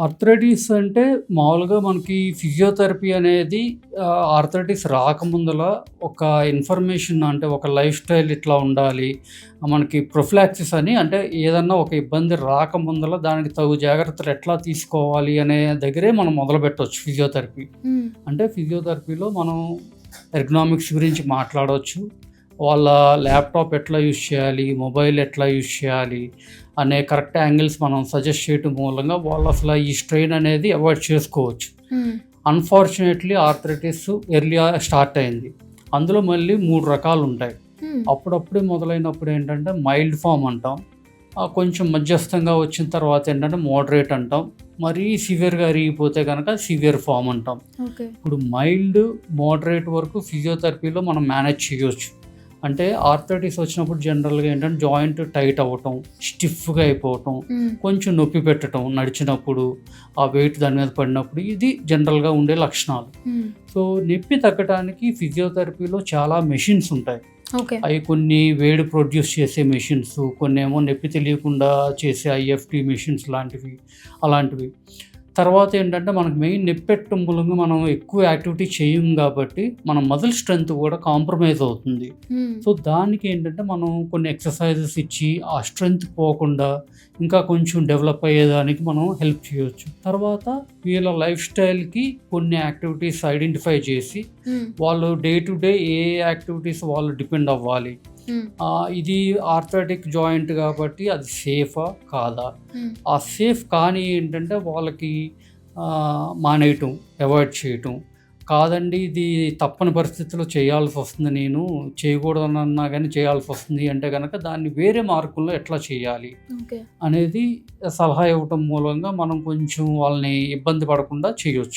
Arthritis అంటే మామూలుగా మనకి ఫిజియోథెరపీ అనేది ఆర్థరైటిస్ రాకముందల ఒక ఇన్ఫర్మేషన్ అంటే ఒక లైఫ్ స్టైల్ ఇట్లా ఉండాలి. మనకి ప్రొఫిలాక్సిస్ అని అంటే ఏదన్నా ఒక ఇబ్బంది రాకముందల దానికి తగు జాగ్రత్తలు ఎట్లా తీసుకోవాలి అనే దగ్గరే మనం మొదలుపెట్టొచ్చు ఫిజియోథెరపీ. హ్మ్. అంటే ఫిజియోథెరపీలో మనం ఎర్గనామిక్స్ గురించి మాట్లాడవచ్చు. వాళ్ళ ల్యాప్‌టాప్ ఎట్లా యూజ్ చేయాలి, మొబైల్ ఎట్లా యూజ్ చేయాలి అనే కరెక్ట్ యాంగిల్స్ మనం సజెస్ట్ చేయటం మూలంగా వాళ్ళు అసలు ఈ స్ట్రెయిన్ అనేది అవాయిడ్ చేసుకోవచ్చు. హ్మ్. అన్‌ఫార్చునేట్‌లీ ఆర్థరైటిస్ ఎర్లీగా స్టార్ట్ అయింది. అందులో మళ్ళీ 3 రకాలుంటాయి. హ్మ్. అప్పుడప్పుడే మొదలైనప్పుడు ఏంటంటే మైల్డ్ ఫార్మ్ అంటాం. కొంచెం మధ్యస్థంగా వచ్చిన తర్వాత ఏంటంటే మోడరేట్ అంటాం. మరీ సివియర్‌గా అరిగిపోతే గనక సివియర్ ఫార్మ్ అంటాం. ఓకే. ఇప్పుడు మైల్డ్, మోడరేట్ వరకు ఫిజియోథెరపీలో మనం మేనేజ్ చేయొచ్చు. అంటే ఆర్థరైటిస్ వచ్చినప్పుడు జనరల్‌గా ఏంటంటే జాయింట్ టైట్ అవ్వటం, స్టిఫ్‌గా అయిపోవటం, హ్మ్. కొంచెం నొప్పి పెట్టటం నడిచినప్పుడు, ఆ వెయిట్ దాని మీద పడినప్పుడు ఇది జనరల్‌గా ఉండే లక్షణాలు. హ్మ్. సో, నొప్పి తగ్గటానికి ఫిజియోథెరపీలో చాలా మెషిన్స్ ఉంటాయి. ఓకే. అవి కొన్ని వేడి ప్రొడ్యూస్ చేసే మెషిన్స్, కొన్నేమో నొప్పి తెలియకుండా చేసే ఐఎఫ్‌టి మెషిన్స్ లాంటివి, అలాంటివి. తర్వాత ఏంటంటే మనకు మెయిన్ నొప్పెట్టడం మూలంగా మనం ఎక్కువ యాక్టివిటీ చేయం కాబట్టి మన మజిల్ స్ట్రెంత్ కూడా కాంప్రమైజ్ అవుతుంది. హ్మ్. సో, దానికి ఏంటంటే మనం కొన్ని ఎక్సర్సైజెస్ ఇచ్చి ఆ స్ట్రెంత్ పోకుండా ఇంకా కొంచెం డెవలప్ అయ్యేదానికి మనం హెల్ప్ చేయొచ్చు. తర్వాత వీళ్ళ లైఫ్ స్టైల్‌కి కొన్ని యాక్టివిటీస్ ఐడెంటిఫై చేసి హ్మ్. వాళ్ళు day to day A activities వాళ్ళు డిపెండ్ అవ్వాలి. హ్మ్. ఇది ఆర్థరైటిక్ జాయింట్ కాబట్టి అది సేఫా? కాదా? హ్మ్. ఆ సేఫ్ కానీ ఏంటంటే వాళ్ళకి మానేయటం, అవాయిడ్ చేయటం. కాదండి ఇది తప్పని పరిస్థితిలో చేయాల్సొస్తుంది నేను, చేయకూడదనన్నా గానీ చేయాల్సొస్తుంది అంటే గనక దాన్ని వేరే మార్గంలో ఎట్లా చేయాలి ఓకే. అనేది సలహా ఇవ్వటం మూలంగా మనం కొంచెం వాళ్ళని ఇబ్బంది పడకుండా చేయొచ్చు.